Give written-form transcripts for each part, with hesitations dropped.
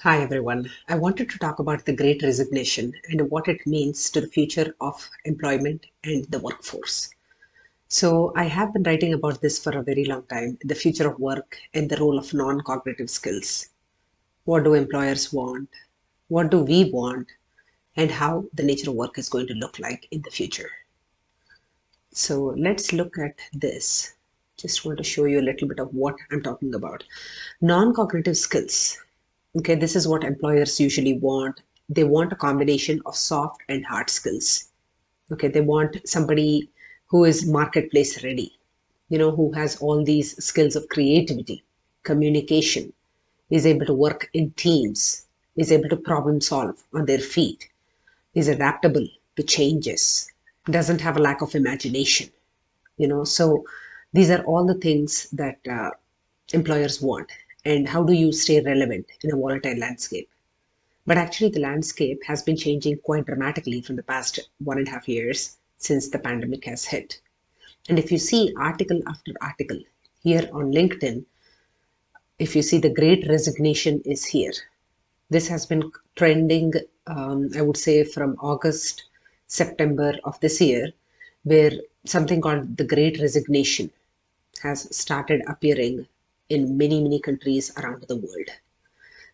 Hi everyone. I wanted to talk about the Great Resignation and what it means to the future of employment and the workforce. So, I have been writing about this for a very long time, the future of work and the role of non-cognitive skills. What do employers want? What do we want? And how the nature of work is going to look like in the future. So, let's look at this. Just want to show you a little bit of what I'm talking about. Non-cognitive skills. Okay, this is what employers usually want. They want a combination of soft and hard skills. Okay, they want somebody who is marketplace ready, who has all these skills of creativity, communication, is able to work in teams, is able to problem solve on their feet, is adaptable to changes, doesn't have a lack of imagination. So these are all the things that employers want. And how do you stay relevant in a volatile landscape? But actually, the landscape has been changing quite dramatically from the past 1.5 years since the pandemic has hit. And if you see article after article here on LinkedIn, if you see the Great Resignation is here. This has been trending, I would say, from August, September of this year, where something called the Great Resignation has started appearing in many, many countries around the world.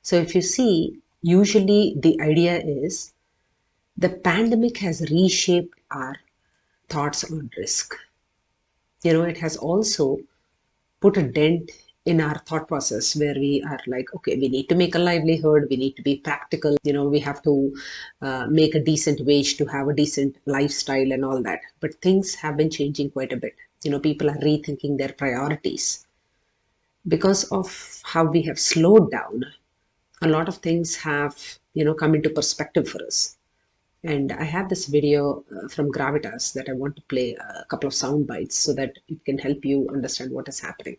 So if you see, usually the idea is the pandemic has reshaped our thoughts on risk. It has also put a dent in our thought process where we are like, okay, we need to make a livelihood, we need to be practical, we have to make a decent wage to have a decent lifestyle and all that. But things have been changing quite a bit. People are rethinking their priorities because of how we have slowed down. A lot of things have come into perspective for us. And I have this video from Gravitas that I want to play a couple of sound bites so that it can help you understand what is happening.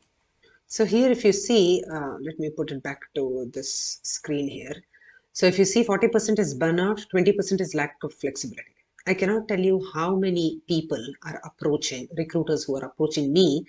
So here, if you see, let me put it back to this screen here. So if you see 40% is burnout, 20% is lack of flexibility. I cannot tell you how many people are approaching, recruiters who are approaching me,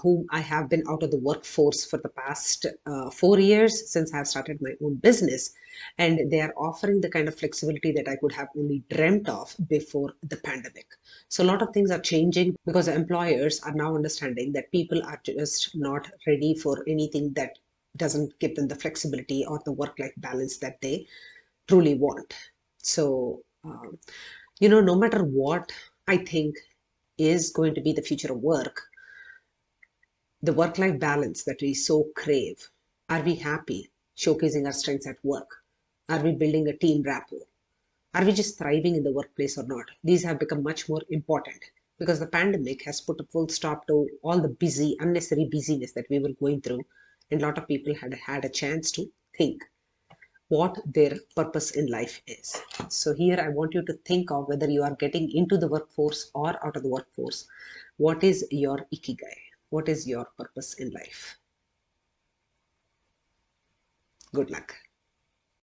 whom I have been out of the workforce for the past 4 years since I have started my own business. And they are offering the kind of flexibility that I could have only dreamt of before the pandemic. So a lot of things are changing because employers are now understanding that people are just not ready for anything that doesn't give them the flexibility or the work-life balance that they truly want. So, no matter what I think is going to be the future of work, the work-life balance that we so crave, are we happy showcasing our strengths at work? Are we building a team rapport? Are we just thriving in the workplace or not? These have become much more important because the pandemic has put a full stop to all the busy, unnecessary busyness that we were going through. And a lot of people had had a chance to think what their purpose in life is. So here I want you to think of whether you are getting into the workforce or out of the workforce. What is your ikigai? What is your purpose in life? Good luck.